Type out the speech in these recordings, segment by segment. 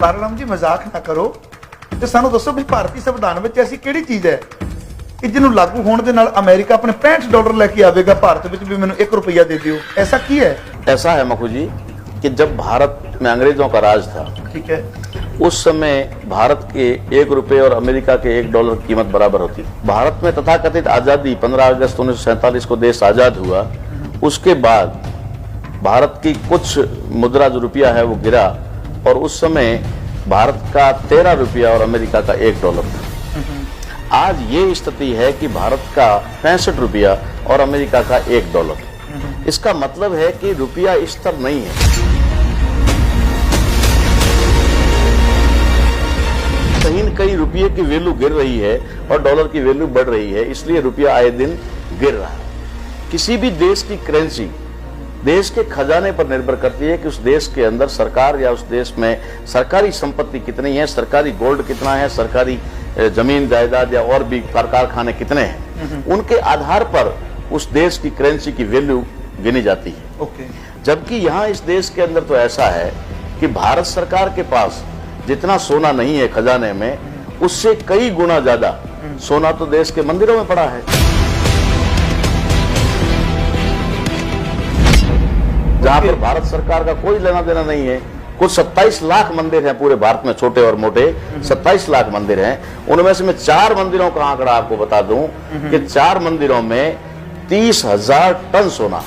पार्लम जी मजाक ना करो ਤੇ ਸਾਨੂੰ ਦੱਸੋ ਵੀ ਭਾਰਤੀ ਸੰਵਿਧਾਨ ਵਿੱਚ ਐਸੀ ਕਿਹੜੀ ਚੀਜ਼ ਹੈ ਕਿ ਜਿਹਨੂੰ ਲਾਗੂ ਹੋਣ ਦੇ ਨਾਲ ਅमेरिका अपने $65 लेके आवेगा भारत में भी मैंने ₹1 दे दियो, ऐसा की है? ऐसा है मखू जी कि जब भारत में अंग्रेजों का राज था, ठीक है, उस समय भारत के ₹1 और अमेरिका के $1 की कीमत बराबर होती। भारत में तथाकथित आजादी 15 अगस्त 1947 को देश आजाद हुआ। उसके बाद भारत की कुछ मुद्रा जो रुपया है वो गिरा और उस समय भारत का ₹13 और अमेरिका का $1 था। आज ये स्थिति है कि भारत का ₹65 और अमेरिका का $1। इसका मतलब है कि रुपया स्थिर नहीं है। कहीं न कहीं रुपये की वैल्यू गिर रही है और डॉलर की वैल्यू बढ़ रही है, इसलिए रुपया आए दिन गिर रहा है। किसी भी देश की करेंसी देश के खजाने पर निर्भर करती है कि उस देश के अंदर सरकार या उस देश में सरकारी संपत्ति कितनी है, सरकारी गोल्ड कितना है, सरकारी जमीन जायदाद या और भी कारखाने कितने हैं, उनके आधार पर उस देश की करेंसी की वैल्यू गिनी जाती है। जबकि यहाँ इस देश के अंदर तो ऐसा है कि भारत सरकार के पास जितना सोना नहीं है खजाने में, उससे कई गुना ज्यादा सोना तो देश के मंदिरों में पड़ा है। जहां पर भारत सरकार का कोई लेना देना नहीं है। कुल 27 लाख मंदिर हैं पूरे भारत में, छोटे और मोटे 27 लाख मंदिर हैं। उनमें से मैं 4 मंदिरों का आंकड़ा आपको बता दूं कि 4 मंदिरों में 30,000 टन सोना,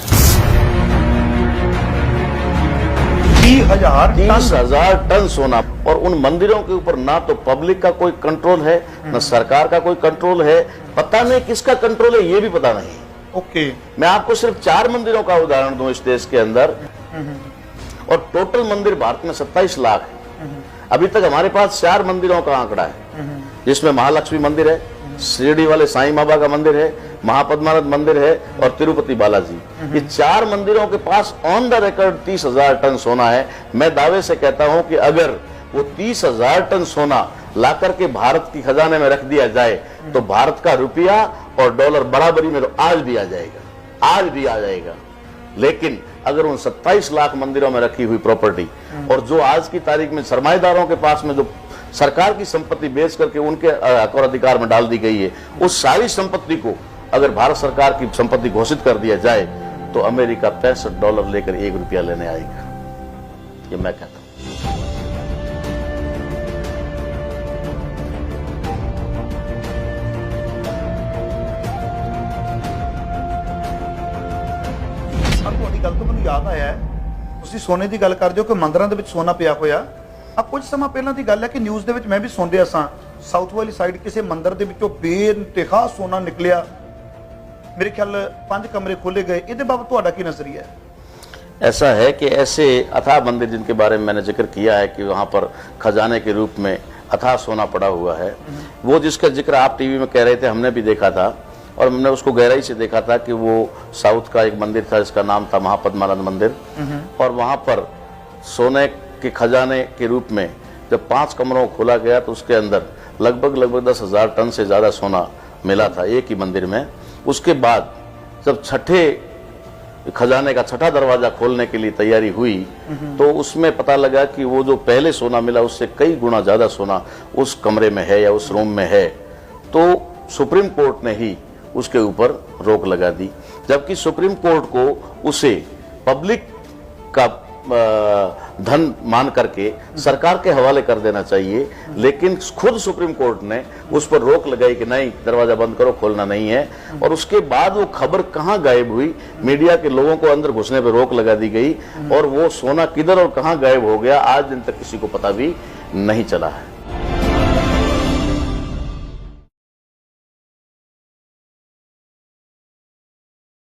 30,000 टन सोना। और उन मंदिरों के ऊपर ना तो पब्लिक का कोई कंट्रोल है, ना सरकार का कोई कंट्रोल है। पता नहीं किसका कंट्रोल है, ये भी पता नहीं। मैं आपको सिर्फ 4 मंदिरों का उदाहरण दूं इस देश के अंदर, और टोटल मंदिर भारत में 27 लाख है। अभी तक हमारे पास 4 मंदिरों का आंकड़ा है, जिसमें महालक्ष्मी मंदिर है, शिरडी वाले साईं बाबा का मंदिर है, महापद्मानाथ मंदिर है और तिरुपति बालाजी। ये 4 मंदिरों के पास ऑन द रिकॉर्ड 30,000 टन सोना है। मैं दावे से कहता हूं कि अगर वो 30,000 टन सोना ला करके भारत की खजाने में रख दिया जाए तो भारत का रुपया और डॉलर बराबरी में तो आज भी आ जाएगा, आज भी आ जाएगा। लेकिन अगर उन 27 लाख मंदिरों में रखी हुई प्रॉपर्टी और जो आज की तारीख में सरमाएदारों के पास में जो सरकार की संपत्ति बेच करके उनके हक और अधिकार में डाल दी गई है, उस सारी संपत्ति को अगर भारत सरकार की संपत्ति घोषित कर दिया जाए तो अमेरिका $65 लेकर ₹1 लेने आएगा। ये मैं कहता हूं। गल तो मैं याद आया है, तुसीं सोने की गल कर दिओ कि मंदिरों के सोना पिया होया। अब कुछ समय पहला की गल है कि न्यूज़ दे विच मैं भी सुन रहा सा, साउथ वाली साइड किसी मंदिर के विचों बेइंतहा सोना निकलिया। मेरे ख्याल 5 कमरे खोले गए। इहदे बाबत तुहाडा की नजरिया है? ऐसा है कि ऐसे अथाह मंदिर जिनके बारे में मैंने जिक्र किया है कि वहाँ पर खजाने के रूप में अथाह सोना पड़ा हुआ है, वो जिसका जिक्र आप टीवी में कह रहे थे, हमने भी देखा था और हमने उसको गहराई से देखा था कि वो साउथ का एक मंदिर था जिसका नाम था महापद्मानाथ मंदिर। और वहाँ पर सोने के खजाने के रूप में जब 5 कमरों को खोला गया तो उसके अंदर लगभग 10,000 टन से ज़्यादा सोना मिला था एक ही मंदिर में। उसके बाद जब छठे खजाने का छठा दरवाजा खोलने के लिए तैयारी हुई तो उसमें पता लगा कि वो जो पहले सोना मिला उससे कई गुना ज़्यादा सोना उस कमरे में है या उस रूम में है। तो सुप्रीम कोर्ट ने ही उसके ऊपर रोक लगा दी, जबकि सुप्रीम कोर्ट को उसे पब्लिक का धन मान करके सरकार के हवाले कर देना चाहिए। लेकिन खुद सुप्रीम कोर्ट ने उस पर रोक लगाई कि नहीं, दरवाजा बंद करो, खोलना नहीं है। और उसके बाद वो खबर कहां गायब हुई, मीडिया के लोगों को अंदर घुसने पर रोक लगा दी गई और वो सोना किधर और कहां गायब हो गया आज दिन तक किसी को पता भी नहीं चला है।